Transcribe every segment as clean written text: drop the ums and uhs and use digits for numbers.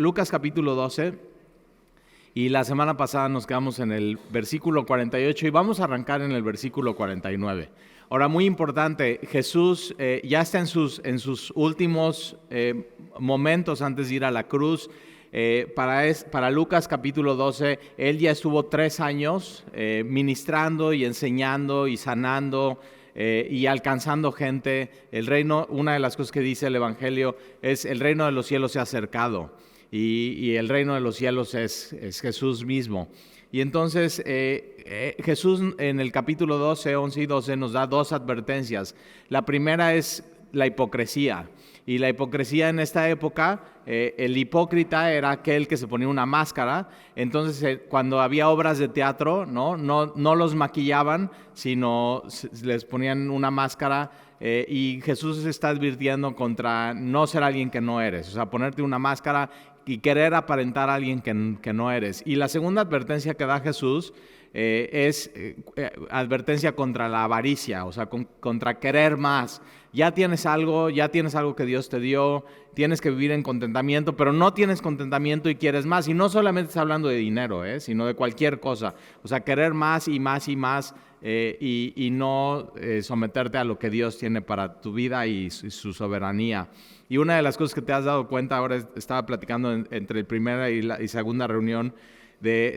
Lucas capítulo 12, y la semana pasada nos quedamos en el versículo 48 y vamos a arrancar en el versículo 49. Ahora, muy importante, Jesús ya está en sus últimos momentos antes de ir a la cruz. Para Lucas capítulo 12, él ya estuvo 3 años ministrando y enseñando y sanando y alcanzando gente. El reino, una de las cosas que dice el Evangelio es: el reino de los cielos se ha acercado, y el reino de los cielos es Jesús mismo. Y entonces Jesús en el capítulo 12, 11 y 12 nos da 2 advertencias. La primera es la hipocresía. Y la hipocresía en esta época, el hipócrita era aquel que se ponía una máscara. Entonces cuando había obras de teatro, no los maquillaban, sino les ponían una máscara. Y Jesús se está advirtiendo contra no ser alguien que no eres, o sea, ponerte una máscara y querer aparentar a alguien que no eres. Y la segunda advertencia que da Jesús es advertencia contra la avaricia, o sea, contra querer más. Ya tienes algo que Dios te dio, tienes que vivir en contentamiento, pero no tienes contentamiento y quieres más. Y no solamente está hablando de dinero, sino de cualquier cosa. O sea, querer más y más y más, y no someterte a lo que Dios tiene para tu vida y su soberanía. Y una de las cosas que te has dado cuenta, ahora estaba platicando entre la primera y segunda reunión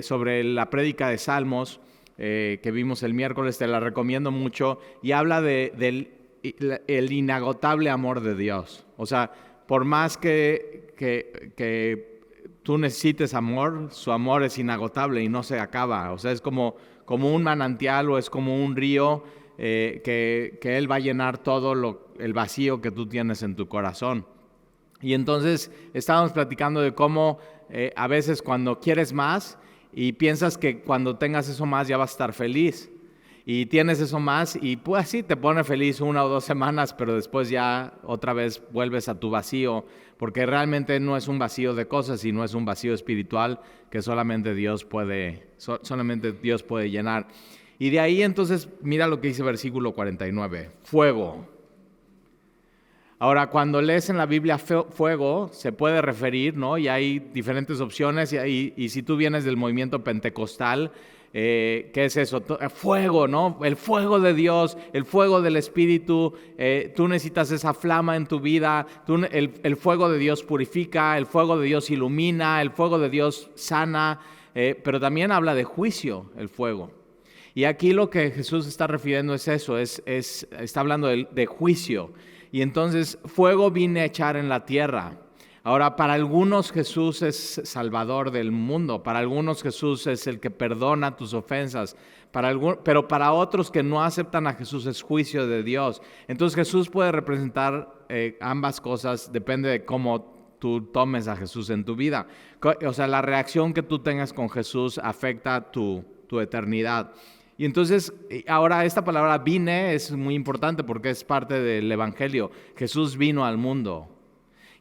sobre la prédica de Salmos que vimos el miércoles, te la recomiendo mucho, y habla del inagotable amor de Dios. O sea, por más que tú necesites amor, su amor es inagotable y no se acaba. O sea, es como un manantial, o es como un río que Él va a llenar todo el vacío que tú tienes en tu corazón. Y entonces estábamos platicando de cómo a veces cuando quieres más y piensas que cuando tengas eso más ya vas a estar feliz, y tienes eso más y pues sí, te pone feliz 1 o 2 semanas, pero después ya otra vez vuelves a tu vacío, porque realmente no es un vacío de cosas, sino es un vacío espiritual que solamente Dios puede llenar. Y de ahí entonces mira lo que dice versículo 49, fuego. Ahora, cuando lees en la Biblia fuego, se puede referir, ¿no? Y hay diferentes opciones, y si tú vienes del movimiento pentecostal, ¿qué es eso? Fuego, ¿no? El fuego de Dios, el fuego del Espíritu. Tú necesitas esa flama en tu vida. El fuego de Dios purifica, el fuego de Dios ilumina, el fuego de Dios sana, pero también habla de juicio el fuego. Y aquí lo que Jesús está refiriendo es eso, está hablando de juicio. Y entonces, fuego vine a echar en la tierra. Ahora, para algunos Jesús es Salvador del mundo, para algunos Jesús es el que perdona tus ofensas, pero para otros que no aceptan a Jesús es juicio de Dios. Entonces Jesús puede representar ambas cosas, depende de cómo tú tomes a Jesús en tu vida. O sea, la reacción que tú tengas con Jesús afecta tu eternidad. Y entonces, ahora esta palabra vine es muy importante porque es parte del Evangelio. Jesús vino al mundo.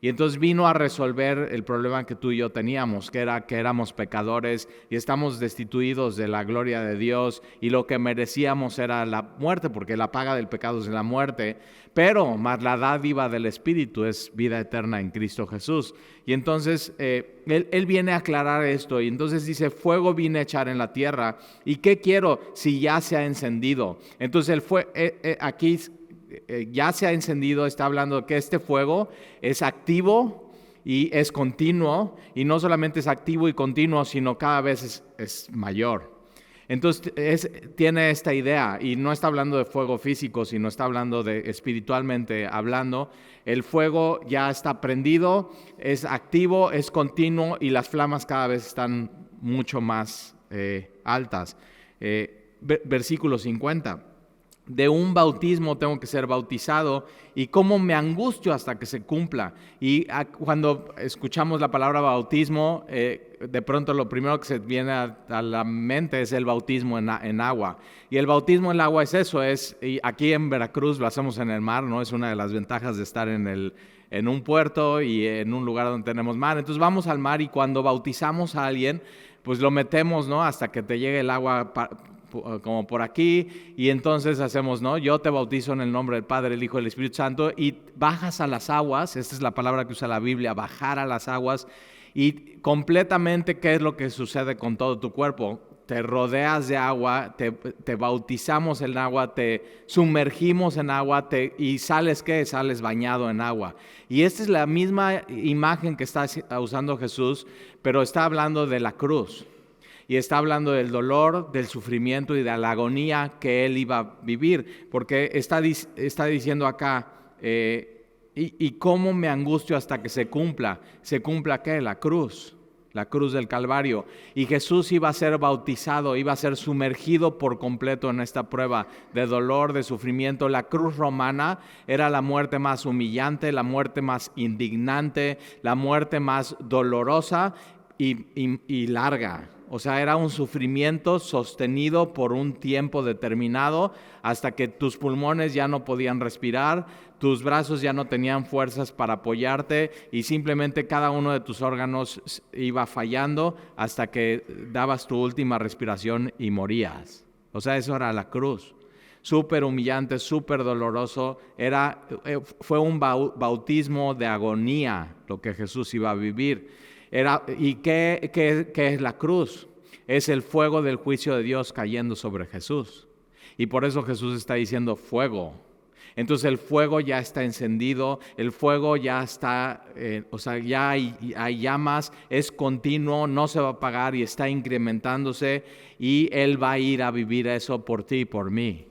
Y entonces vino a resolver el problema que tú y yo teníamos, que era que éramos pecadores y estamos destituidos de la gloria de Dios, y lo que merecíamos era la muerte, porque la paga del pecado es la muerte, pero más la dádiva del Espíritu es vida eterna en Cristo Jesús. Y entonces él viene a aclarar esto, y entonces dice: fuego vine a echar en la tierra. ¿Y qué quiero si ya se ha encendido? Entonces aquí ya se ha encendido, está hablando de que este fuego es activo y es continuo, y no solamente es activo y continuo, sino cada vez es mayor. Entonces tiene esta idea, y no está hablando de fuego físico, sino está hablando de espiritualmente hablando. El fuego ya está prendido, es activo, es continuo, y las flamas cada vez están mucho más altas. Versículo 50. De un bautismo tengo que ser bautizado, y cómo me angustio hasta que se cumpla. Y cuando escuchamos la palabra bautismo, de pronto lo primero que se viene a la mente es el bautismo en agua. Y el bautismo en agua es eso, y aquí en Veracruz lo hacemos en el mar, ¿no? Es una de las ventajas de estar en un puerto y en un lugar donde tenemos mar. Entonces vamos al mar, y cuando bautizamos a alguien, pues lo metemos, ¿no? Hasta que te llegue el agua como por aquí, y entonces hacemos, ¿no? Yo te bautizo en el nombre del Padre, el Hijo y el Espíritu Santo, y bajas a las aguas. Esta es la palabra que usa la Biblia, bajar a las aguas, Y completamente, ¿qué es lo que sucede con todo tu cuerpo? Te rodeas de agua, te bautizamos en agua, te sumergimos en agua y sales, ¿qué? Sales bañado en agua. Y esta es la misma imagen que está usando Jesús, pero está hablando de la cruz. Y está hablando del dolor, del sufrimiento y de la agonía que Él iba a vivir. Porque está diciendo acá, ¿y cómo me angustio hasta que se cumpla? ¿Se cumpla qué? La cruz del Calvario. Y Jesús iba a ser bautizado, iba a ser sumergido por completo en esta prueba de dolor, de sufrimiento. La cruz romana era la muerte más humillante, la muerte más indignante, la muerte más dolorosa y larga. O sea, era un sufrimiento sostenido por un tiempo determinado hasta que tus pulmones ya no podían respirar, tus brazos ya no tenían fuerzas para apoyarte y simplemente cada uno de tus órganos iba fallando hasta que dabas tu última respiración y morías. O sea, eso era la cruz. Súper humillante, súper doloroso. Fue un bautismo de agonía lo que Jesús iba a vivir. ¿Y qué es la cruz? Es el fuego del juicio de Dios cayendo sobre Jesús. Y por eso Jesús está diciendo fuego. Entonces el fuego ya está encendido, el fuego ya está, ya hay llamas, es continuo, no se va a apagar y está incrementándose y Él va a ir a vivir eso por ti y por mí.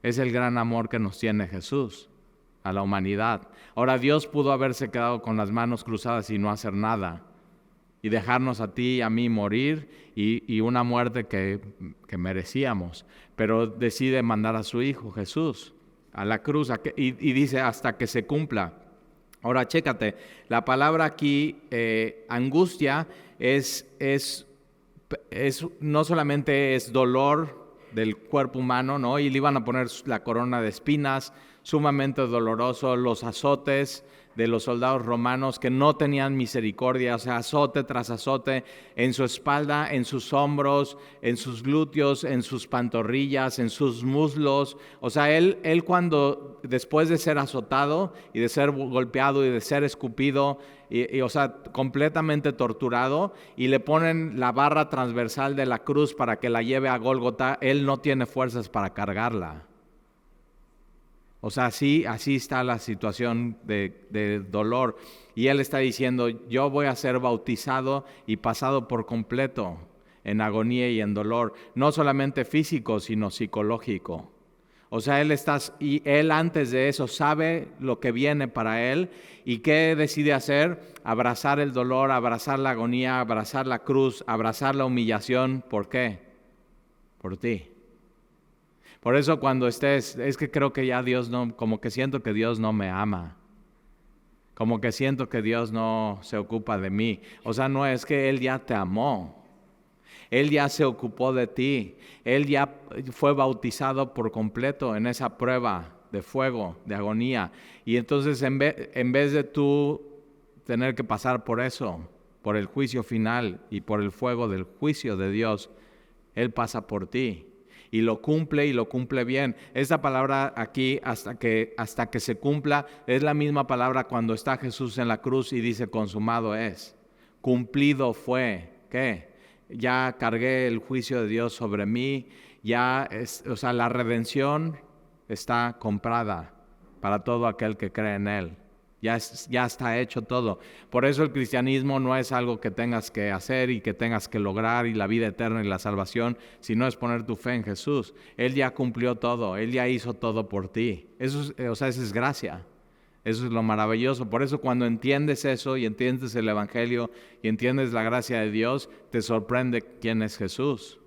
Es el gran amor que nos tiene Jesús a la humanidad. Ahora, Dios pudo haberse quedado con las manos cruzadas y no hacer nada y dejarnos a ti y a mí morir y una muerte que merecíamos, pero decide mandar a su Hijo Jesús a la cruz y dice hasta que se cumpla. Ahora chécate, la palabra aquí, angustia, no solamente es dolor del cuerpo humano, ¿no? Y le iban a poner la corona de espinas, sumamente doloroso, los azotes de los soldados romanos que no tenían misericordia, o sea, azote tras azote en su espalda, en sus hombros, en sus glúteos, en sus pantorrillas, en sus muslos. O sea, él cuando después de ser azotado y de ser golpeado y de ser escupido, o sea, completamente torturado, y le ponen la barra transversal de la cruz para que la lleve a Gólgota, él no tiene fuerzas para cargarla. O sea, así está la situación de dolor. Y Él está diciendo, yo voy a ser bautizado y pasado por completo en agonía y en dolor. No solamente físico, sino psicológico. O sea, Él antes de eso sabe lo que viene para Él. ¿Y qué decide hacer? Abrazar el dolor, abrazar la agonía, abrazar la cruz, abrazar la humillación. ¿Por qué? Por ti. Por eso cuando es que creo que ya Dios no, como que siento que Dios no me ama. Como que siento que Dios no se ocupa de mí. O sea, no es que Él ya te amó. Él ya se ocupó de ti. Él ya fue bautizado por completo en esa prueba de fuego, de agonía. Y entonces en vez de tú tener que pasar por eso, por el juicio final y por el fuego del juicio de Dios, Él pasa por ti. Y lo cumple bien. Esta palabra aquí, hasta que se cumpla, es la misma palabra cuando está Jesús en la cruz y dice, consumado es. Cumplido fue. ¿Qué? Ya cargué el juicio de Dios sobre mí. La redención está comprada para todo aquel que cree en Él. Ya está hecho todo. Por eso el cristianismo no es algo que tengas que hacer y que tengas que lograr y la vida eterna y la salvación, sino es poner tu fe en Jesús. Él ya cumplió todo, Él ya hizo todo por ti. Esa es gracia. Eso es lo maravilloso. Por eso cuando entiendes eso y entiendes el Evangelio y entiendes la gracia de Dios, te sorprende quién es Jesús.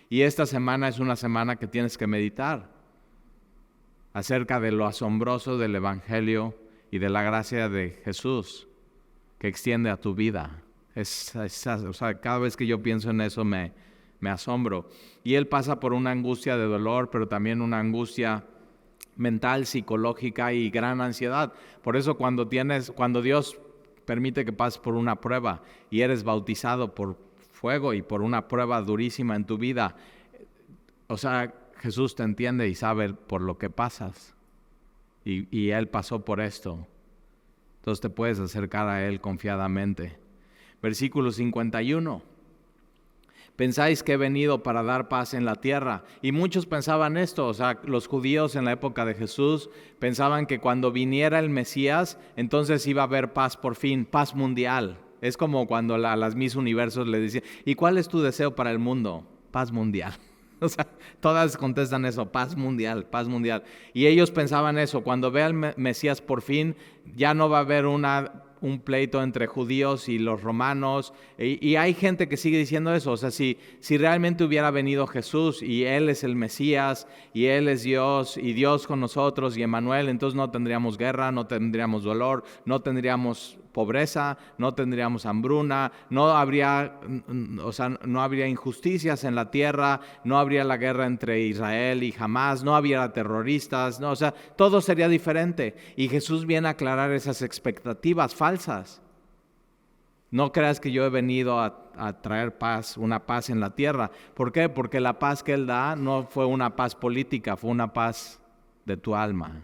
Y esta semana es una semana que tienes que meditar acerca de lo asombroso del Evangelio y de la gracia de Jesús que extiende a tu vida. Cada vez que yo pienso en eso me asombro. Y Él pasa por una angustia de dolor, pero también una angustia mental, psicológica y gran ansiedad. Por eso cuando Dios permite que pases por una prueba y eres bautizado por fuego y por una prueba durísima en tu vida, o sea, Jesús te entiende y sabe por lo que pasas. Y Él pasó por esto. Entonces te puedes acercar a Él confiadamente. Versículo 51. Pensáis que he venido para dar paz en la tierra. Y muchos pensaban esto, o sea, los judíos en la época de Jesús pensaban que cuando viniera el Mesías, entonces iba a haber paz por fin, paz mundial. Es como cuando a las Miss Universos le decían, ¿y cuál es tu deseo para el mundo? Paz mundial. O sea, todas contestan eso, paz mundial, paz mundial. Y ellos pensaban eso, cuando vea el Mesías por fin, ya no va a haber un pleito entre judíos y los romanos, y hay gente que sigue diciendo eso. O sea, si realmente hubiera venido Jesús y Él es el Mesías y Él es Dios y Dios con nosotros y Emmanuel, entonces no tendríamos guerra, no tendríamos dolor, no tendríamos pobreza, no tendríamos hambruna, no habría injusticias en la tierra, no habría la guerra entre Israel y Hamás, no habría terroristas, no, o sea, todo sería diferente. Y Jesús viene a aclarar esas expectativas falsas. No creas que yo he venido a traer paz, una paz en la tierra. ¿Por qué? Porque la paz que Él da no fue una paz política, fue una paz de tu alma.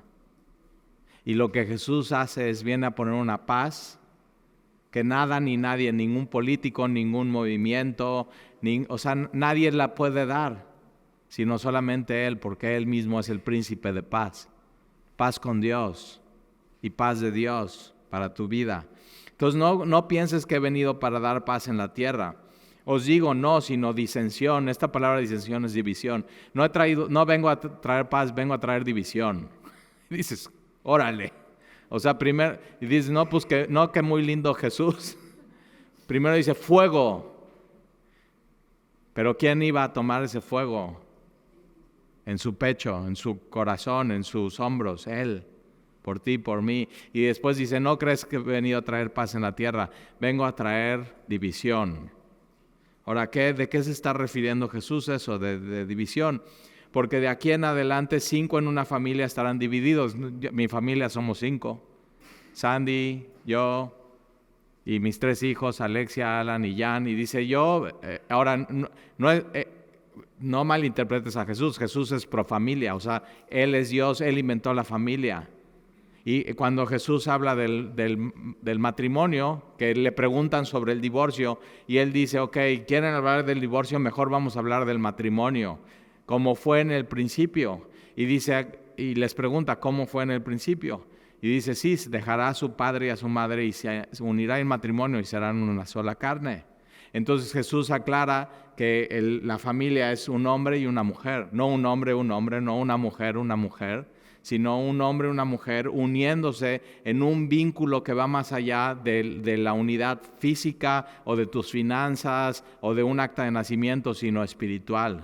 Y lo que Jesús hace es viene a poner una paz que nada ni nadie, ningún político, ningún movimiento, nadie la puede dar, sino solamente Él, porque Él mismo es el príncipe de paz. Paz con Dios y paz de Dios para tu vida. Entonces no pienses que he venido para dar paz en la tierra. Os digo no, sino disensión. Esta palabra disensión es división. No vengo a traer paz, vengo a traer división. Y dices, órale. O sea, primero, y dices, no, pues que muy lindo Jesús. Primero dice fuego. Pero ¿quién iba a tomar ese fuego? En su pecho, en su corazón, en sus hombros, Él. Por ti, por mí. Y después dice, no crees que he venido a traer paz en la tierra, vengo a traer división. Ahora, ¿de qué se está refiriendo Jesús eso, de división? Porque de aquí en adelante 5 en una familia estarán divididos. Mi familia somos 5. Sandy, yo y mis 3 hijos, Alexia, Alan y Jan. Y dice ahora no malinterpretes a Jesús. Jesús es pro familia, o sea, Él es Dios, Él inventó la familia. Y cuando Jesús habla del matrimonio, que le preguntan sobre el divorcio, y Él dice, ok, ¿quieren hablar del divorcio? Mejor vamos a hablar del matrimonio. Como fue en el principio. Y les pregunta, ¿cómo fue en el principio? Y dice, sí, dejará a su padre y a su madre y se unirá en matrimonio y serán una sola carne. Entonces Jesús aclara que la familia es un hombre y una mujer. No un hombre, no una mujer, sino un hombre y una mujer uniéndose en un vínculo que va más allá de la unidad física o de tus finanzas o de un acta de nacimiento, sino espiritual.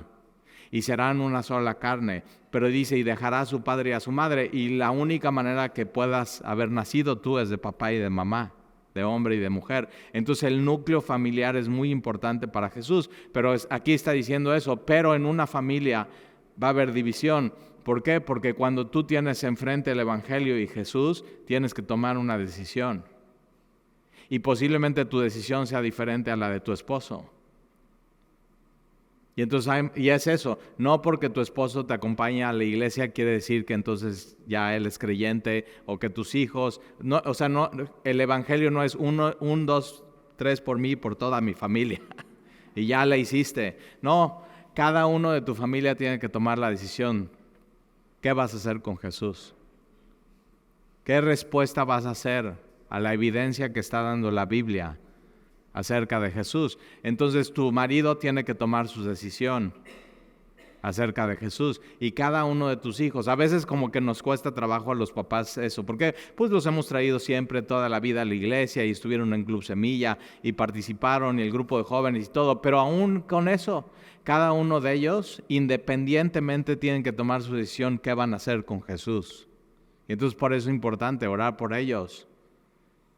Y serán una sola carne. Pero dice, y dejará a su padre y a su madre. Y la única manera que puedas haber nacido tú es de papá y de mamá, de hombre y de mujer. Entonces el núcleo familiar es muy importante para Jesús. Pero aquí está diciendo eso. Pero en una familia va a haber división. ¿Por qué? Porque cuando tú tienes enfrente el Evangelio y Jesús, tienes que tomar una decisión. Y posiblemente tu decisión sea diferente a la de tu esposo. Y entonces, y es eso, no porque tu esposo te acompaña a la iglesia quiere decir que entonces ya él es creyente o que tus hijos, no, o sea, no, el evangelio no es 1, 2, 3 por mí y por toda mi familia y ya la hiciste. No, cada uno de tu familia tiene que tomar la decisión. ¿Qué vas a hacer con Jesús? ¿Qué respuesta vas a hacer a la evidencia que está dando la Biblia acerca de Jesús? Entonces tu marido tiene que tomar su decisión acerca de Jesús y cada uno de tus hijos. A veces como que nos cuesta trabajo a los papás eso, porque pues los hemos traído siempre toda la vida a la iglesia y estuvieron en Club Semilla y participaron y el grupo de jóvenes y todo, pero aún con eso, cada uno de ellos independientemente tienen que tomar su decisión qué van a hacer con Jesús. Y entonces por eso es importante orar por ellos.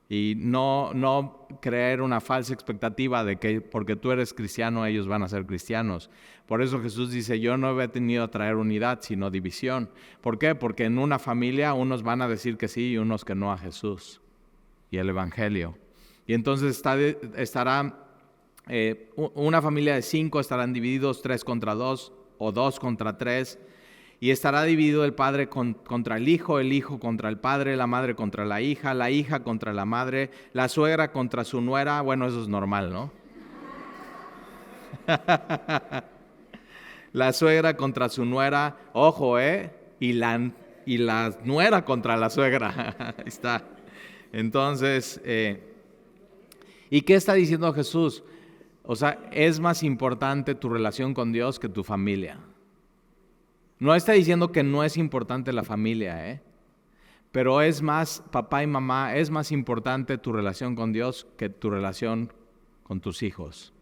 Y no creer una falsa expectativa de que porque tú eres cristiano ellos van a ser cristianos. Por eso Jesús dice, yo no he venido a traer unidad sino división. ¿Por qué? Porque en una familia unos van a decir que sí y unos que no a Jesús y el Evangelio. Y entonces estará una familia de 5 estarán divididos 3 contra 2 o 2 contra 3. Y estará dividido el padre contra el hijo contra el padre, la madre contra la hija contra la madre, la suegra contra su nuera. Bueno, eso es normal, ¿no? La suegra contra su nuera, ojo, y la nuera contra la suegra. Ahí está. Entonces, ¿y qué está diciendo Jesús? O sea, es más importante tu relación con Dios que tu familia. No está diciendo que no es importante la familia, pero es más, papá y mamá, es más importante tu relación con Dios que tu relación con tus hijos.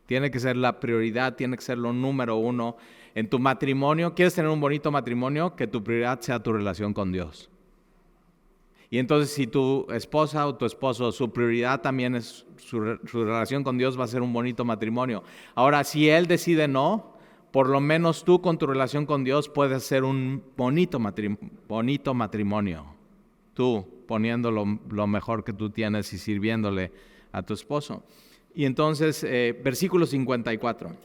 Tiene que ser la prioridad, tiene que ser lo número uno. En tu matrimonio, ¿quieres tener un bonito matrimonio? Que tu prioridad sea tu relación con Dios. Y entonces si tu esposa o tu esposo, su prioridad también es su relación con Dios, va a ser un bonito matrimonio. Ahora, si él decide no, por lo menos tú con tu relación con Dios puedes ser un bonito matrimonio. Tú poniendo lo mejor que tú tienes y sirviéndole a tu esposo. Y entonces, versículo 54.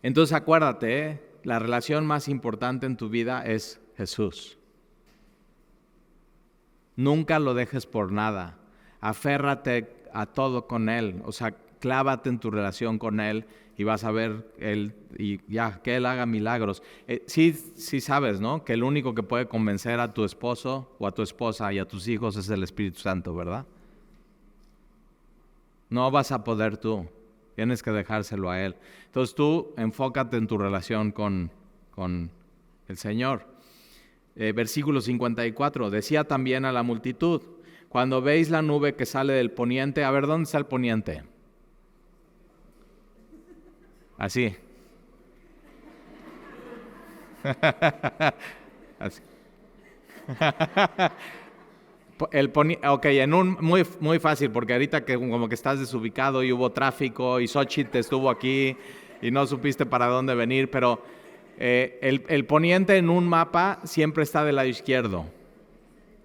Entonces acuérdate, la relación más importante en tu vida es Jesús. Nunca lo dejes por nada. Aférrate a todo con Él. O sea, clávate en tu relación con Él y vas a ver que Él haga milagros. Sí sabes, ¿no? Que el único que puede convencer a tu esposo o a tu esposa y a tus hijos es el Espíritu Santo, ¿verdad? No vas a poder tú. Tienes que dejárselo a Él. Entonces tú enfócate en tu relación con el Señor. Versículo 54, decía también a la multitud, cuando veis la nube que sale del poniente, a ver, ¿dónde está el poniente? Así. Así. Ok, muy fácil, porque ahorita que como que estás desubicado y hubo tráfico y Xochitl estuvo aquí y no supiste para dónde venir, pero el poniente en un mapa siempre está del lado izquierdo,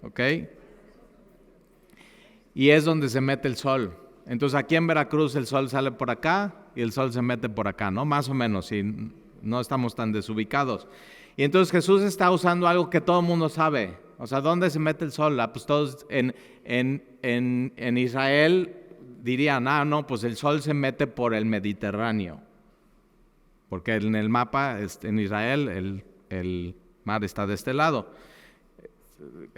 ¿ok? Y es donde se mete el sol. Entonces aquí en Veracruz el sol sale por acá y el sol se mete por acá, ¿no? Más o menos, si no estamos tan desubicados. Y entonces Jesús está usando algo que todo el mundo sabe. O sea, ¿dónde se mete el sol? Pues todos en Israel dirían, no, pues el sol se mete por el Mediterráneo. Porque en el mapa, en Israel, el mar está de este lado.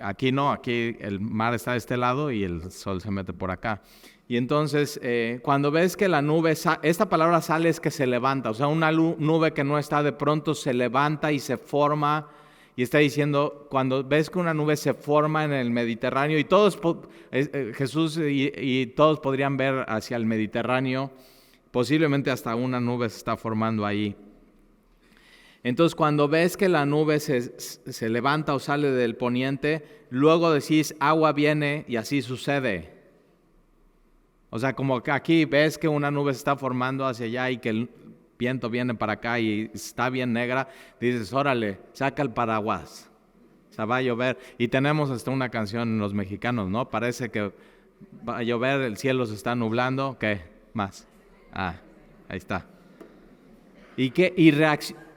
Aquí no, aquí el mar está de este lado y el sol se mete por acá. Y entonces, cuando ves que la nube, esta palabra sale es que se levanta, o sea, una nube que no está de pronto se levanta y se forma, y está diciendo, cuando ves que una nube se forma en el Mediterráneo, y todos, Jesús y todos podrían ver hacia el Mediterráneo, posiblemente hasta una nube se está formando ahí. Entonces, cuando ves que la nube se levanta o sale del poniente, luego decís, agua viene, y así sucede. O sea, como que aquí ves que una nube se está formando hacia allá y que el viento viene para acá y está bien negra, dices, órale, saca el paraguas, o sea, va a llover. Y tenemos hasta una canción en los mexicanos, ¿no? Parece que va a llover, el cielo se está nublando, ¿qué más? Ahí está. ¿Y qué? ¿Y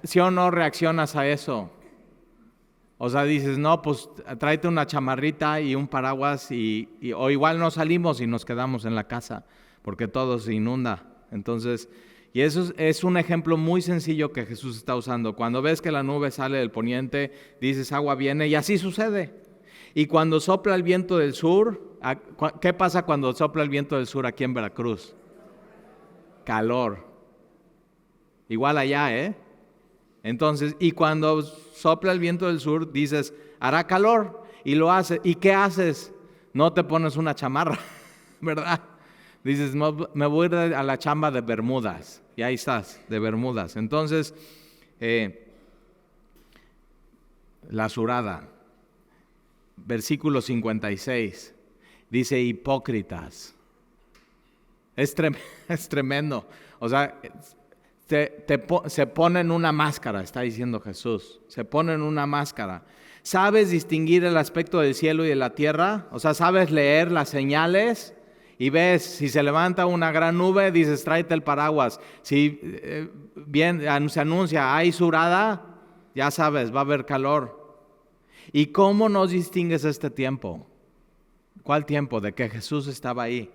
sí o no reaccionas a eso? O sea, dices, no, pues tráete una chamarrita y un paraguas o igual no salimos y nos quedamos en la casa porque todo se inunda. Entonces, y eso es un ejemplo muy sencillo que Jesús está usando. Cuando ves que la nube sale del poniente, dices, agua viene, y así sucede. Y cuando sopla el viento del sur, ¿qué pasa cuando sopla el viento del sur aquí en Veracruz? Calor. Igual allá, Entonces, y cuando sopla el viento del sur, dices, hará calor, y lo hace. ¿Y qué haces? No te pones una chamarra, ¿verdad? Dices, me voy a ir a la chamba de Bermudas, y ahí estás, de Bermudas. Entonces, la surada, versículo 56, dice, hipócritas. Es tremendo, o sea, se ponen una máscara, está diciendo Jesús, se ponen una máscara. ¿Sabes distinguir el aspecto del cielo y de la tierra? O sea, ¿sabes leer las señales? Y ves, si se levanta una gran nube, dices, tráete el paraguas. Si se anuncia, hay surada, ya sabes, va a haber calor. ¿Y cómo nos distingues este tiempo? ¿Cuál tiempo? De que Jesús estaba ahí.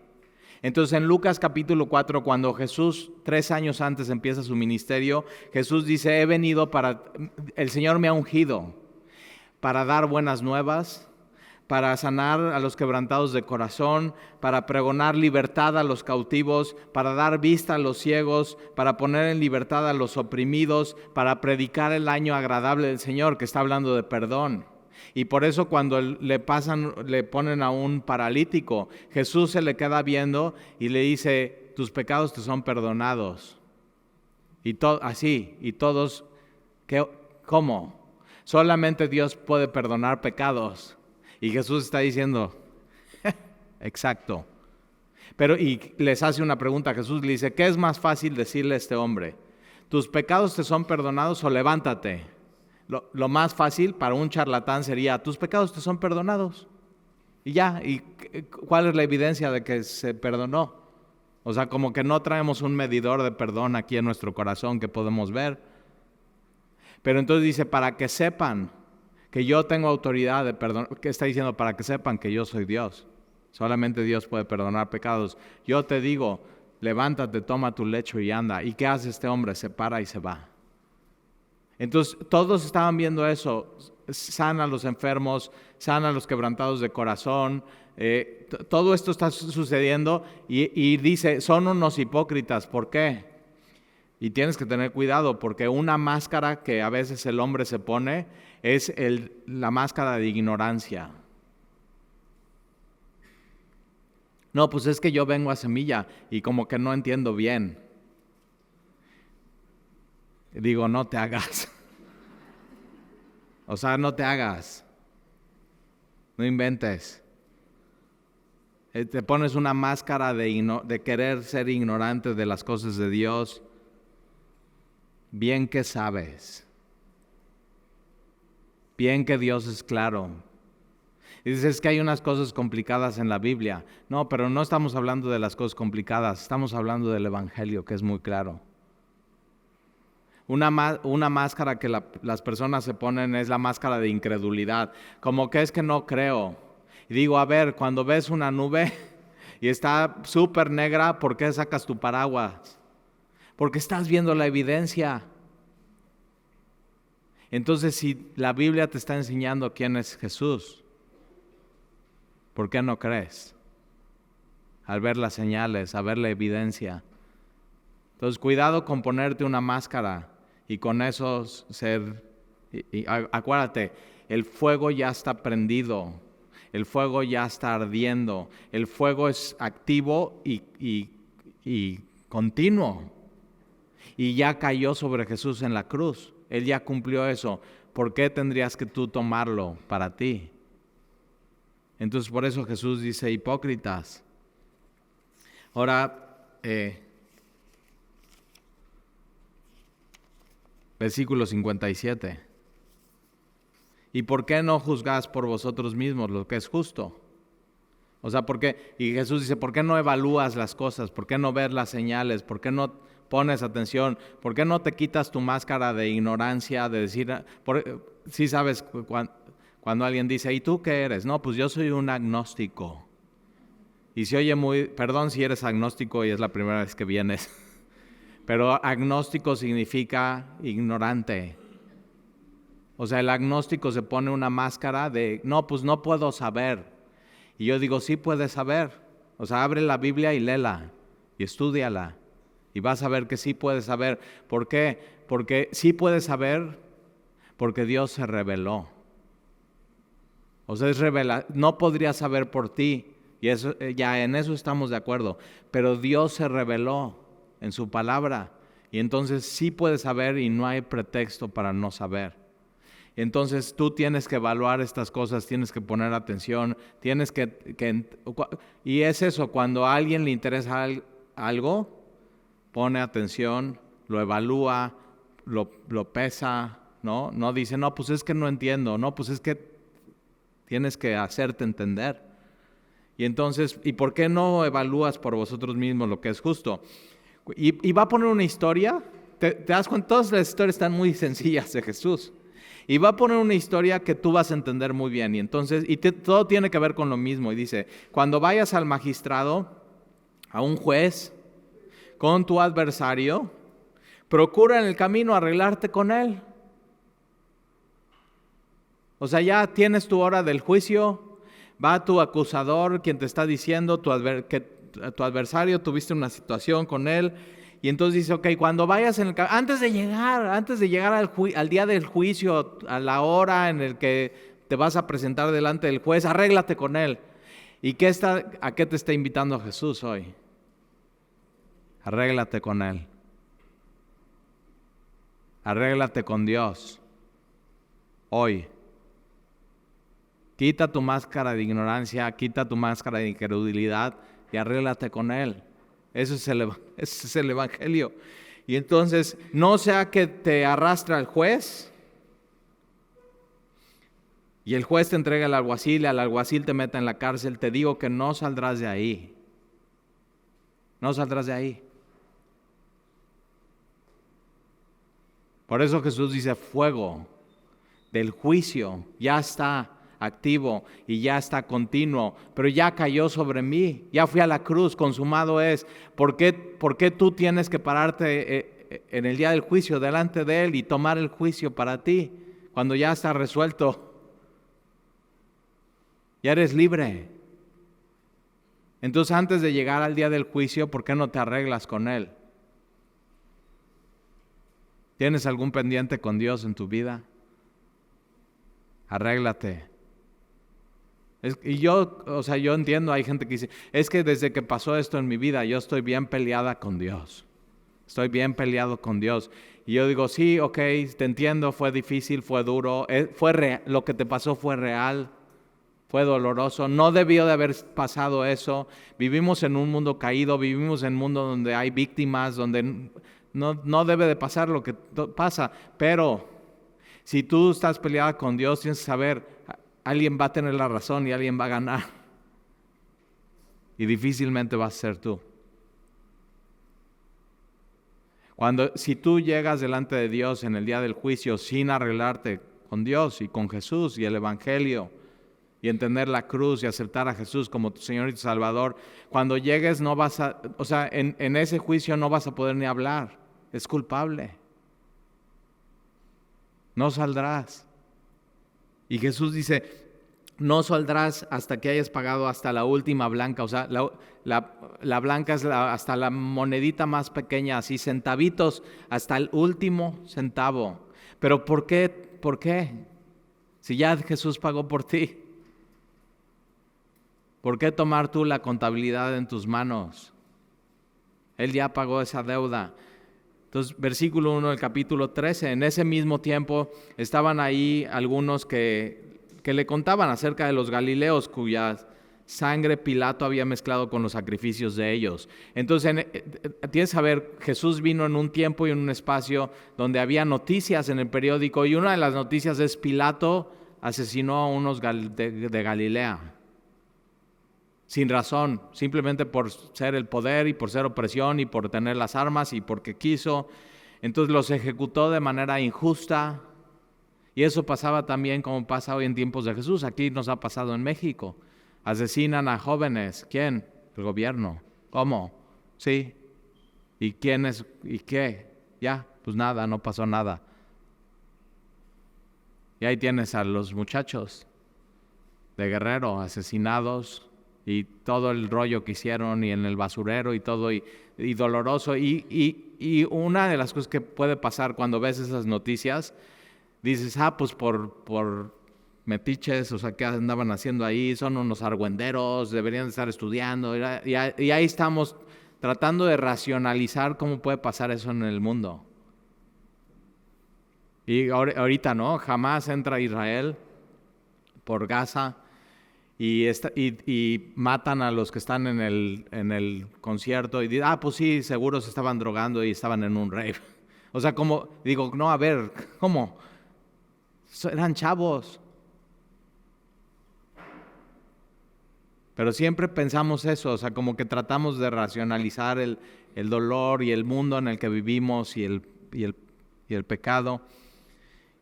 Entonces en Lucas capítulo 4, cuando Jesús 3 años antes empieza su ministerio, Jesús dice, el Señor me ha ungido para dar buenas nuevas, para sanar a los quebrantados de corazón, para pregonar libertad a los cautivos, para dar vista a los ciegos, para poner en libertad a los oprimidos, para predicar el año agradable del Señor, que está hablando de perdón. Y por eso cuando le ponen a un paralítico, Jesús se le queda viendo y le dice, tus pecados te son perdonados. Y todos, ¿cómo? Solamente Dios puede perdonar pecados. Y Jesús está diciendo, exacto. Y les hace una pregunta a Jesús, le dice, ¿qué es más fácil decirle a este hombre? ¿Tus pecados te son perdonados o levántate? Lo más fácil para un charlatán sería, tus pecados te son perdonados. Y ya, ¿y cuál es la evidencia de que se perdonó? O sea, como que no traemos un medidor de perdón aquí en nuestro corazón que podemos ver. Pero entonces dice, para que sepan que yo tengo autoridad de perdón. ¿Qué está diciendo? Para que sepan que yo soy Dios. Solamente Dios puede perdonar pecados. Yo te digo, levántate, toma tu lecho y anda. ¿Y qué hace este hombre? Se para y se va. Entonces todos estaban viendo eso, sana a los enfermos, sana a los quebrantados de corazón, todo esto está sucediendo y dice, son unos hipócritas, ¿por qué? Y tienes que tener cuidado porque una máscara que a veces el hombre se pone es la máscara de ignorancia. No, pues es que yo vengo a Semilla y como que no entiendo bien. Digo, no te hagas. O sea, no te hagas. No inventes. Te pones una máscara de querer ser ignorante de las cosas de Dios. Bien que sabes. Bien que Dios es claro. Y dices que hay unas cosas complicadas en la Biblia. No, pero no estamos hablando de las cosas complicadas. Estamos hablando del Evangelio, que es muy claro. Una máscara que las personas se ponen es la máscara de incredulidad. Como que es que no creo. Y digo, a ver, cuando ves una nube y está súper negra, ¿por qué sacas tu paraguas? Porque estás viendo la evidencia. Entonces, si la Biblia te está enseñando quién es Jesús, ¿por qué no crees? Al ver las señales, a ver la evidencia. Entonces, cuidado con ponerte una máscara y con eso acuérdate, el fuego ya está prendido, el fuego ya está ardiendo, el fuego es activo y continuo. Y ya cayó sobre Jesús en la cruz, Él ya cumplió eso. ¿Por qué tendrías que tú tomarlo para ti? Entonces por eso Jesús dice, hipócritas. Ahora, versículo 57. ¿Y por qué no juzgáis por vosotros mismos lo que es justo? O sea, y Jesús dice, ¿por qué no evalúas las cosas? ¿Por qué no ves las señales? ¿Por qué no pones atención? ¿Por qué no te quitas tu máscara de ignorancia, de decir, sí sabes cuando alguien dice, ¿y tú qué eres? No, pues yo soy un agnóstico. Y se oye perdón si eres agnóstico y es la primera vez que vienes, pero agnóstico significa ignorante. O sea, el agnóstico se pone una máscara de, no, pues no puedo saber. Y yo digo, sí puedes saber. O sea, abre la Biblia y léela y estúdiala. Y vas a ver que sí puedes saber. ¿Por qué? Porque sí puedes saber porque Dios se reveló. O sea, no podría saber por ti. Y eso, ya en eso estamos de acuerdo. Pero Dios se reveló en su palabra. Y entonces sí puedes saber y no hay pretexto para no saber. Entonces tú tienes que evaluar estas cosas, tienes que poner atención, y es eso, cuando a alguien le interesa algo, pone atención, lo evalúa, lo pesa, ¿no? No dice, no, pues es que no entiendo, no, pues es que tienes que hacerte entender. Y entonces, ¿y por qué no evalúas por vosotros mismos lo que es justo? Y va a poner una historia, te das cuenta, todas las historias están muy sencillas de Jesús. Y va a poner una historia que tú vas a entender muy bien. Y entonces, todo tiene que ver con lo mismo. Y dice, cuando vayas al magistrado, a un juez, con tu adversario, procura en el camino arreglarte con él. O sea, ya tienes tu hora del juicio, va tu acusador, quien te está diciendo, que tu adversario, tuviste una situación con él, y entonces dice, ok, cuando vayas en el camino, antes de llegar al día del juicio, a la hora en el que te vas a presentar delante del juez, arréglate con él. ¿Y a qué te está invitando Jesús hoy? Arréglate con él. Arréglate con Dios. Hoy. Quita tu máscara de ignorancia, quita tu máscara de incredulidad y arréglate con Él. Ese es el Evangelio. Y entonces, no sea que te arrastre al juez y el juez te entrega al alguacil te meta en la cárcel. Te digo que no saldrás de ahí. No saldrás de ahí. Por eso Jesús dice, fuego del juicio ya está activo y ya está continuo, pero ya cayó sobre mí, ya fui a la cruz, consumado es. ¿Por qué tú tienes que pararte en el día del juicio delante de Él y tomar el juicio para ti, cuando ya está resuelto? Ya eres libre. Entonces, antes de llegar al día del juicio, ¿por qué no te arreglas con Él? ¿Tienes algún pendiente con Dios en tu vida? Arréglate. Yo entiendo, hay gente que dice, es que desde que pasó esto en mi vida, yo estoy bien peleada con Dios. Estoy bien peleado con Dios. Y yo digo, sí, ok, te entiendo, fue difícil, fue duro, lo que te pasó fue real, fue doloroso, no debió de haber pasado eso. Vivimos en un mundo caído, vivimos en un mundo donde hay víctimas, donde no debe de pasar lo que pasa. Pero si tú estás peleada con Dios, tienes que saber, alguien va a tener la razón y alguien va a ganar. Y difícilmente vas a ser tú. Si tú llegas delante de Dios en el día del juicio sin arreglarte con Dios y con Jesús y el Evangelio y entender la cruz y aceptar a Jesús como tu Señor y tu Salvador, cuando llegues en ese juicio no vas a poder ni hablar. Es culpable. No saldrás. Y Jesús dice, no saldrás hasta que hayas pagado hasta la última blanca. O sea, la blanca es hasta la monedita más pequeña, así centavitos, hasta el último centavo. Pero ¿por qué? ¿Por qué? Si ya Jesús pagó por ti. ¿Por qué tomar tú la contabilidad en tus manos? Él ya pagó esa deuda. Entonces, versículo 1 del capítulo 13, en ese mismo tiempo estaban ahí algunos que le contaban acerca de los galileos cuya sangre Pilato había mezclado con los sacrificios de ellos. Entonces, tienes que saber, Jesús vino en un tiempo y en un espacio donde había noticias en el periódico, y una de las noticias es Pilato asesinó a unos de Galilea. Sin razón, simplemente por ser el poder y por ser opresión y por tener las armas y porque quiso. Entonces los ejecutó de manera injusta. Y eso pasaba también como pasa hoy en tiempos de Jesús. Aquí nos ha pasado en México. Asesinan a jóvenes. ¿Quién? El gobierno. ¿Cómo? Sí. ¿Y quién es? ¿Y qué? Ya, pues nada, no pasó nada. Y ahí tienes a los muchachos de Guerrero asesinados. Y todo el rollo que hicieron y en el basurero y todo y doloroso. Y una de las cosas que puede pasar cuando ves esas noticias, dices, pues por metiches, o sea, ¿qué andaban haciendo ahí? Son unos argüenderos, deberían estar estudiando. Y ahí estamos tratando de racionalizar cómo puede pasar eso en el mundo. Y ahorita, ¿no? Jamás entra a Israel por Gaza. Y matan a los que están en el concierto y dicen, pues sí, seguro se estaban drogando y estaban en un rave. O sea, como, digo, no, a ver, ¿cómo? Eran chavos. Pero siempre pensamos eso, o sea, como que tratamos de racionalizar el dolor y el mundo en el que vivimos y el pecado.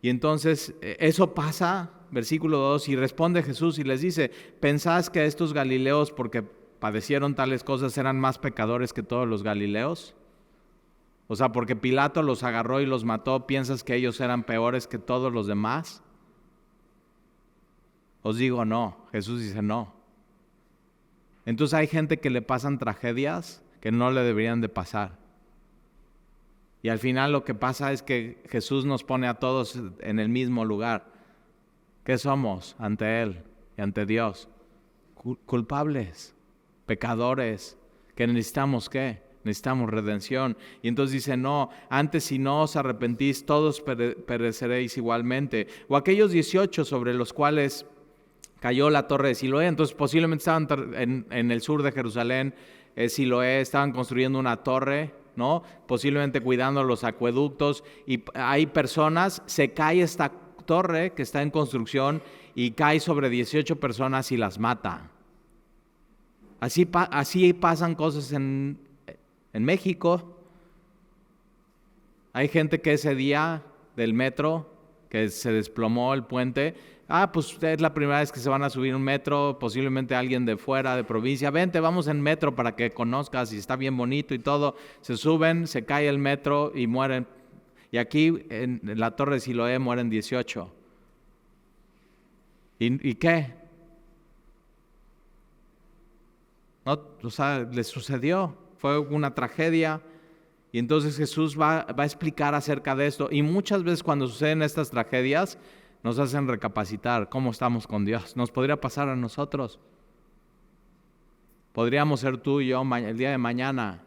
Y entonces eso pasa, versículo 2, y responde Jesús y les dice, ¿pensás que estos galileos, porque padecieron tales cosas, eran más pecadores que todos los galileos? O sea, porque Pilato los agarró y los mató, ¿piensas que ellos eran peores que todos los demás? Os digo no. Jesús dice no. Entonces hay gente que le pasan tragedias que no le deberían de pasar. Y al final lo que pasa es que Jesús nos pone a todos en el mismo lugar. ¿Qué somos ante Él y ante Dios? Culpables, pecadores, que necesitamos ¿qué? Necesitamos redención. Y entonces dice, no, antes si no os arrepentís, todos pereceréis igualmente. O aquellos 18 sobre los cuales cayó la torre de Siloé, entonces posiblemente estaban en el sur de Jerusalén, Siloé, estaban construyendo una torre, ¿no? Posiblemente cuidando los acueductos, y hay personas, se cae esta torre que está en construcción y cae sobre 18 personas y las mata. Así pasan cosas en México. Hay gente que ese día del metro, que se desplomó el puente, pues es la primera vez que se van a subir un metro, posiblemente alguien de fuera, de provincia, vente, vamos en metro para que conozcas y está bien bonito y todo. Se suben, se cae el metro y mueren. Y aquí en la torre de Siloé mueren 18. ¿Y qué? No, o sea, les sucedió, fue una tragedia. Y entonces Jesús va a explicar acerca de esto. Y muchas veces cuando suceden estas tragedias, nos hacen recapacitar cómo estamos con Dios. Nos podría pasar a nosotros. Podríamos ser tú y yo el día de mañana.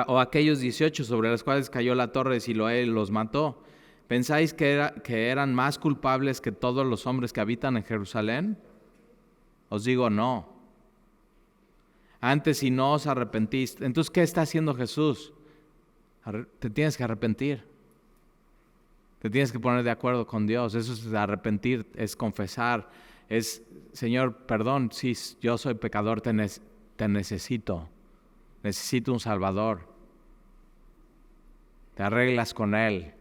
O aquellos 18 sobre los cuales cayó la torre de Siloé y los mató. ¿Pensáis que eran más culpables que todos los hombres que habitan en Jerusalén? Os digo no. Antes si no os arrepentís. Entonces, ¿qué está haciendo Jesús? Te tienes que arrepentir. Te tienes que poner de acuerdo con Dios. Eso es arrepentir, es confesar. Es, Señor, perdón, sí, yo soy pecador, te necesito. Necesito un Salvador. Te arreglas con Él.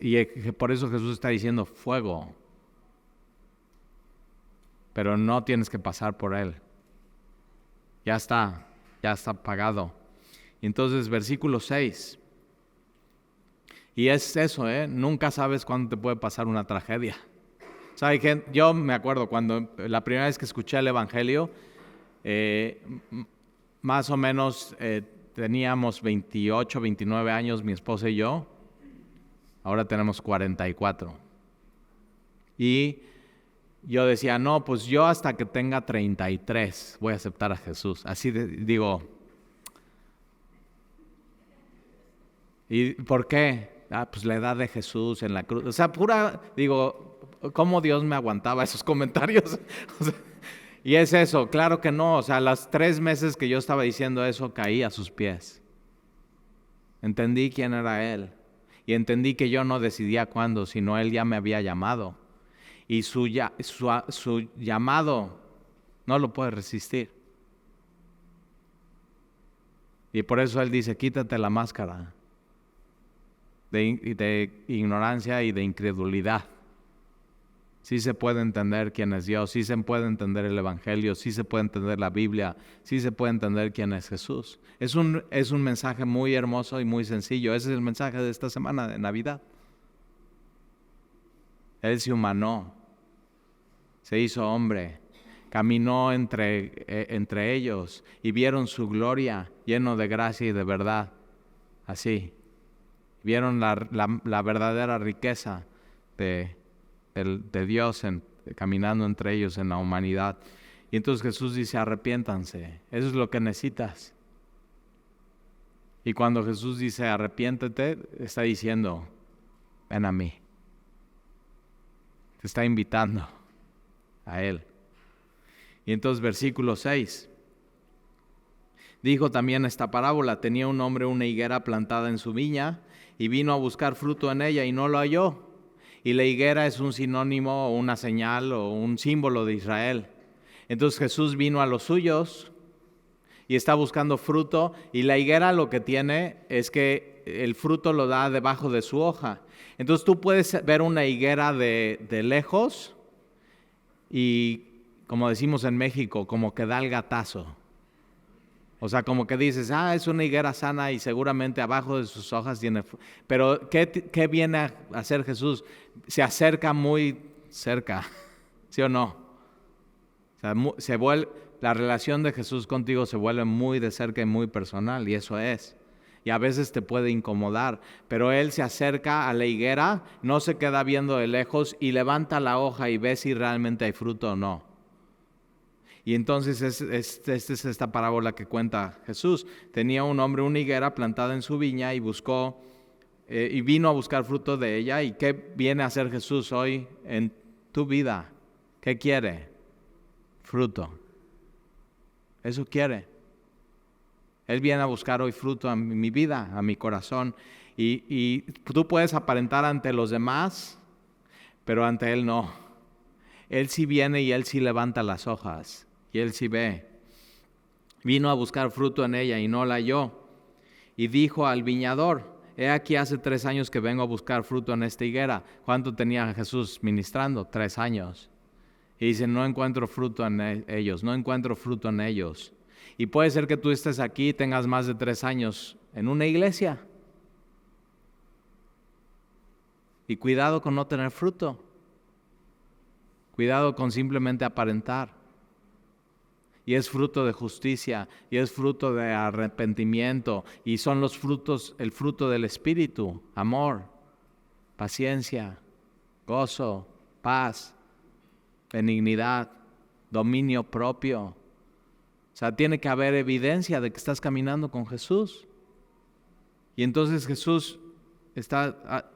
Y por eso Jesús está diciendo fuego. Pero no tienes que pasar por Él. Ya está pagado. Entonces, versículo 6. Y es eso, nunca sabes cuándo te puede pasar una tragedia. ¿Sabe qué? Yo me acuerdo cuando la primera vez que escuché el Evangelio, más o menos teníamos 28, 29 años, mi esposa y yo. Ahora tenemos 44. Y yo decía, no, pues yo hasta que tenga 33 voy a aceptar a Jesús. Así digo. ¿Y por qué? Pues la edad de Jesús en la cruz. O sea, ¿cómo Dios me aguantaba esos comentarios? O sea, y es eso, claro que no. O sea, las 3 meses que yo estaba diciendo eso, caí a sus pies. Entendí quién era Él. Y entendí que yo no decidía cuándo, sino Él ya me había llamado. Y su llamado no lo puede resistir. Y por eso Él dice, quítate la máscara de ignorancia y de incredulidad. Sí se puede entender quién es Dios, sí se puede entender el Evangelio, sí se puede entender la Biblia, sí se puede entender quién es Jesús. Es un mensaje muy hermoso y muy sencillo. Ese es el mensaje de esta semana de Navidad. Él se humanó, se hizo hombre, caminó entre ellos y vieron su gloria lleno de gracia y de verdad. Así, vieron la verdadera riqueza de Dios caminando entre ellos en la humanidad. Y entonces Jesús dice, arrepiéntanse, eso es lo que necesitas. Y cuando Jesús dice, arrepiéntete, está diciendo, ven a mí. Te está invitando a Él. Y entonces versículo 6. Dijo también esta parábola, tenía un hombre una higuera plantada en su viña y vino a buscar fruto en ella y no lo halló. Y la higuera es un sinónimo o una señal o un símbolo de Israel. Entonces Jesús vino a los suyos y está buscando fruto, y la higuera lo que tiene es que el fruto lo da debajo de su hoja. Entonces tú puedes ver una higuera de lejos y, como decimos en México, como que da el gatazo. O sea, como que dices, es una higuera sana y seguramente abajo de sus hojas tiene fruto. Pero ¿qué viene a hacer Jesús? Se acerca muy cerca, ¿sí o no? O sea, la relación de Jesús contigo se vuelve muy de cerca y muy personal, y eso es. Y a veces te puede incomodar, pero Él se acerca a la higuera, no se queda viendo de lejos y levanta la hoja y ve si realmente hay fruto o no. Y entonces esta es esta parábola que cuenta Jesús. Tenía un hombre una higuera plantada en su viña y y vino a buscar fruto de ella. ¿Y qué viene a hacer Jesús hoy en tu vida? ¿Qué quiere? Fruto. Eso quiere. Él viene a buscar hoy fruto a mi vida, a mi corazón. Y tú puedes aparentar ante los demás, pero ante Él no. Él sí viene y Él sí levanta las hojas. Y Él sí ve. Vino a buscar fruto en ella y no la halló. Y dijo al viñador, he aquí hace 3 años que vengo a buscar fruto en esta higuera. ¿Cuánto tenía Jesús ministrando? 3 años. Y dice, no encuentro fruto en ellos, no encuentro fruto en ellos. Y puede ser que tú estés aquí y tengas más de 3 años en una iglesia. Y cuidado con no tener fruto. Cuidado con simplemente aparentar. Y es fruto de justicia, y es fruto de arrepentimiento, y son los frutos, el fruto del Espíritu, amor, paciencia, gozo, paz, benignidad, dominio propio. O sea, tiene que haber evidencia de que estás caminando con Jesús. Y entonces Jesús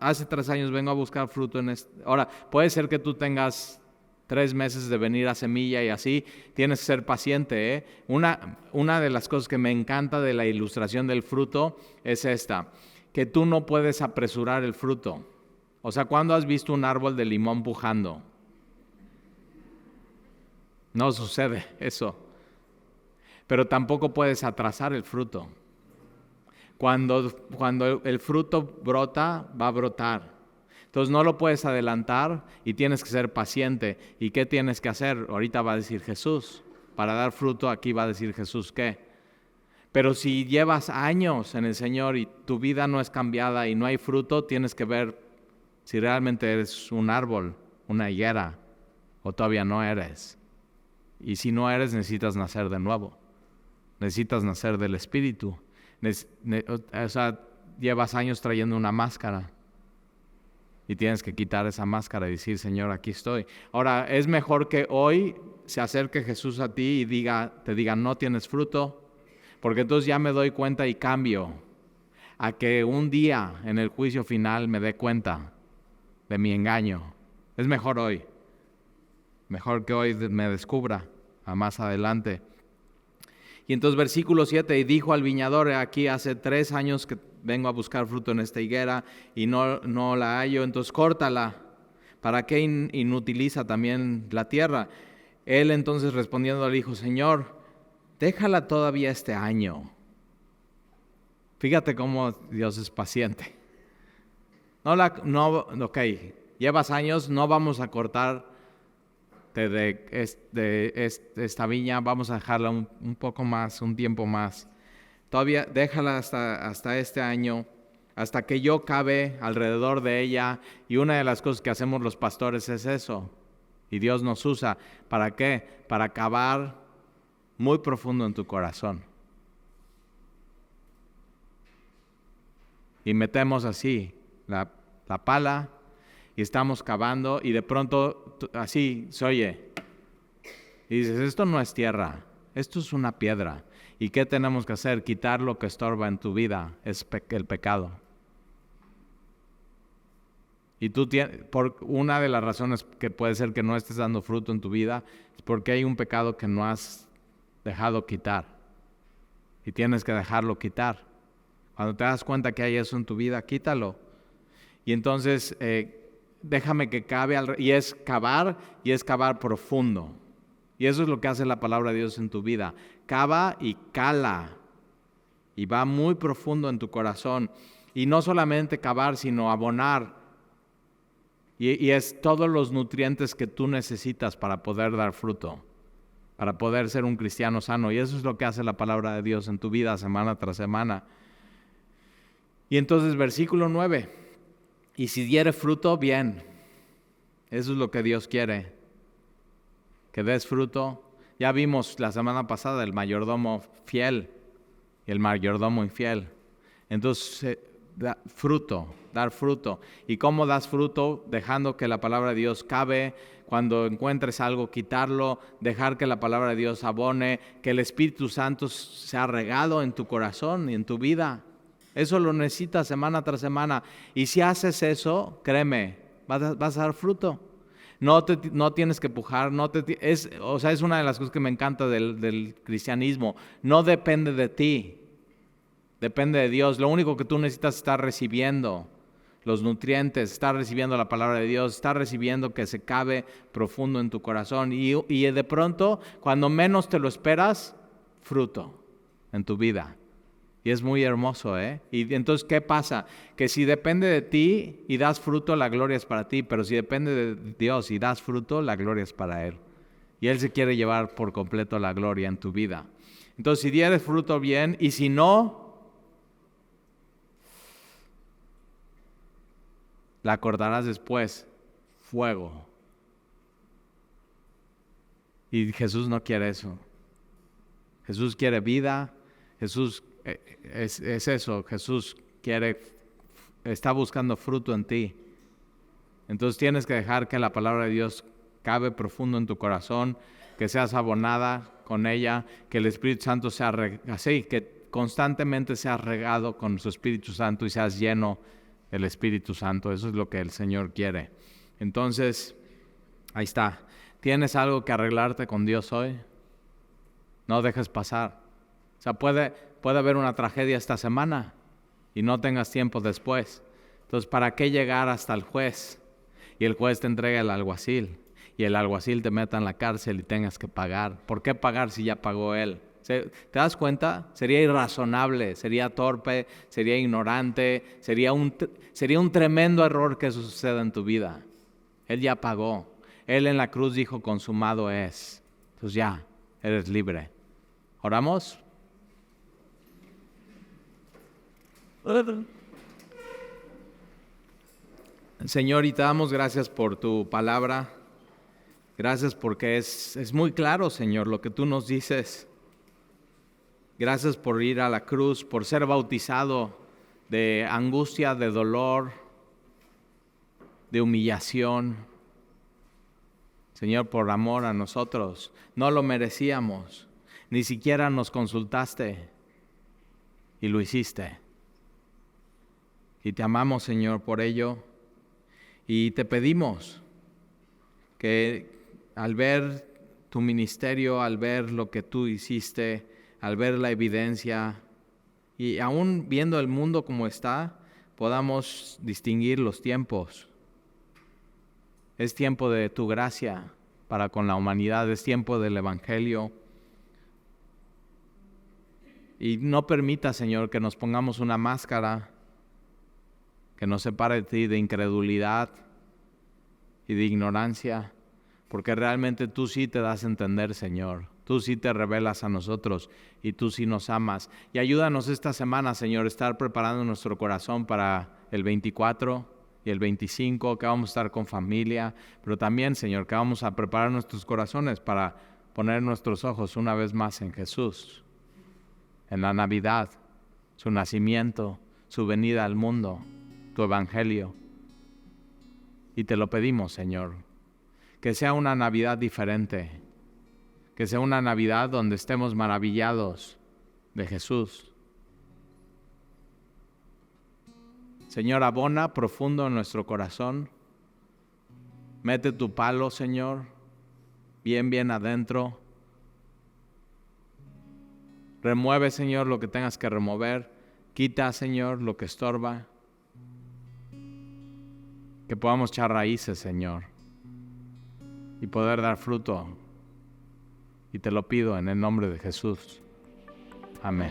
hace 3 años vengo a buscar fruto en este. Ahora, puede ser que tú tengas 3 meses de venir a Semilla y así, tienes que ser paciente, ¿eh? Una de las cosas que me encanta de la ilustración del fruto es esta, que tú no puedes apresurar el fruto. O sea, ¿cuándo has visto un árbol de limón pujando? No sucede eso. Pero tampoco puedes atrasar el fruto. Cuando el fruto brota, va a brotar. Entonces no lo puedes adelantar y tienes que ser paciente. ¿Y qué tienes que hacer? Ahorita va a decir Jesús. Para dar fruto aquí va a decir Jesús ¿qué? Pero si llevas años en el Señor y tu vida no es cambiada y no hay fruto, tienes que ver si realmente eres un árbol, una higuera, o todavía no eres. Y si no eres, necesitas nacer de nuevo. Necesitas nacer del Espíritu. O sea, llevas años trayendo una máscara. Y tienes que quitar esa máscara y decir, Señor, aquí estoy. Ahora, es mejor que hoy se acerque Jesús a ti y te diga, no tienes fruto, porque entonces ya me doy cuenta y cambio. A que un día en el juicio final me dé cuenta de mi engaño. Es mejor hoy. Mejor que hoy me descubra a más adelante. Y entonces versículo 7, y dijo al viñador, aquí hace 3 años que vengo a buscar fruto en esta higuera y no la hallo, entonces córtala. ¿Para qué inutiliza también la tierra? Él entonces respondiendo le dijo, Señor, déjala todavía este año. Fíjate cómo Dios es paciente. Ok, llevas años, no vamos a cortar de esta viña, vamos a dejarla un poco más, un tiempo más. Todavía déjala hasta este año, hasta que yo cabe alrededor de ella. Y una de las cosas que hacemos los pastores es eso. Y Dios nos usa. ¿Para qué? Para cavar muy profundo en tu corazón. Y metemos así la pala y estamos cavando y de pronto así se oye. Y dices, esto no es tierra, esto es una piedra. ¿Y qué tenemos que hacer? Quitar lo que estorba en tu vida, es el pecado. Y por una de las razones que puede ser que no estés dando fruto en tu vida es porque hay un pecado que no has dejado quitar. Y tienes que dejarlo quitar. Cuando te das cuenta que hay eso en tu vida, quítalo. Y entonces déjame que cabe, y es cavar profundo. Y eso es lo que hace la palabra de Dios en tu vida. Cava y cala. Y va muy profundo en tu corazón. Y no solamente cavar, sino abonar. Y es todos los nutrientes que tú necesitas para poder dar fruto, para poder ser un cristiano sano. Y eso es lo que hace la palabra de Dios en tu vida semana tras semana. Y entonces versículo 9. Y si diere fruto, bien. Eso es lo que Dios quiere. Que des fruto. Ya vimos la semana pasada el mayordomo fiel y el mayordomo infiel. Entonces, dar fruto. ¿Y cómo das fruto? Dejando que la palabra de Dios cabe. Cuando encuentres algo, quitarlo, dejar que la palabra de Dios abone, que el Espíritu Santo sea regado en tu corazón y en tu vida. Eso lo necesitas semana tras semana. Y si haces eso, créeme, vas a dar fruto. No tienes que pujar, es una de las cosas que me encanta del cristianismo. No depende de ti, depende de Dios. Lo único que tú necesitas es estar recibiendo los nutrientes, estar recibiendo la palabra de Dios, estar recibiendo que se cabe profundo en tu corazón. Y de pronto, cuando menos te lo esperas, fruto en tu vida. Y es muy hermoso, ¿eh? Y entonces, ¿qué pasa? Que si depende de ti y das fruto, la gloria es para ti. Pero si depende de Dios y das fruto, la gloria es para Él. Y Él se quiere llevar por completo la gloria en tu vida. Entonces, si dieres fruto, bien. Y si no, la acordarás después. Fuego. Y Jesús no quiere eso. Jesús quiere vida. Jesús es eso. Jesús está buscando fruto en ti. Entonces tienes que dejar que la palabra de Dios cabe profundo en tu corazón, que seas abonada con ella, que el Espíritu Santo sea así, que constantemente seas regado con su Espíritu Santo y seas lleno del Espíritu Santo. Eso es lo que el Señor quiere. Entonces, ahí está. ¿Tienes algo que arreglarte con Dios hoy? No dejes pasar. O sea, puede haber una tragedia esta semana y no tengas tiempo después. Entonces, ¿para qué llegar hasta el juez? Y el juez te entrega el alguacil y el alguacil te meta en la cárcel y tengas que pagar. ¿Por qué pagar si ya pagó él? ¿Te das cuenta? Sería irrazonable, sería torpe, sería ignorante, sería un tremendo error que eso suceda en tu vida. Él ya pagó. Él en la cruz dijo, consumado es. Entonces ya, eres libre. ¿Oramos? Señor, y te damos gracias por tu palabra. Gracias porque es muy claro, Señor, lo que tú nos dices. Gracias por ir a la cruz, por ser bautizado de angustia, de dolor, de humillación. Señor, por amor a nosotros. No lo merecíamos. Ni siquiera nos consultaste y lo hiciste. Y te amamos, Señor, por ello. Y te pedimos que al ver tu ministerio, al ver lo que tú hiciste, al ver la evidencia, y aún viendo el mundo como está, podamos distinguir los tiempos. Es tiempo de tu gracia para con la humanidad, es tiempo del Evangelio. Y no permita, Señor, que nos pongamos una máscara que nos separe de ti, de incredulidad y de ignorancia, porque realmente tú sí te das a entender, Señor. Tú sí te revelas a nosotros y tú sí nos amas. Y ayúdanos esta semana, Señor, a estar preparando nuestro corazón para el 24 y el 25, que vamos a estar con familia, pero también, Señor, que vamos a preparar nuestros corazones para poner nuestros ojos una vez más en Jesús, en la Navidad, su nacimiento, su venida al mundo, tu evangelio. Y te lo pedimos, Señor, que sea una Navidad diferente, que sea una Navidad donde estemos maravillados de Jesús. Señor, abona profundo en nuestro corazón. Mete tu palo, Señor, bien adentro. Remueve, Señor, lo que tengas que remover. Quita, Señor, lo que estorba. Que podamos echar raíces, Señor, y poder dar fruto y te lo pido en el nombre de Jesús. Amén.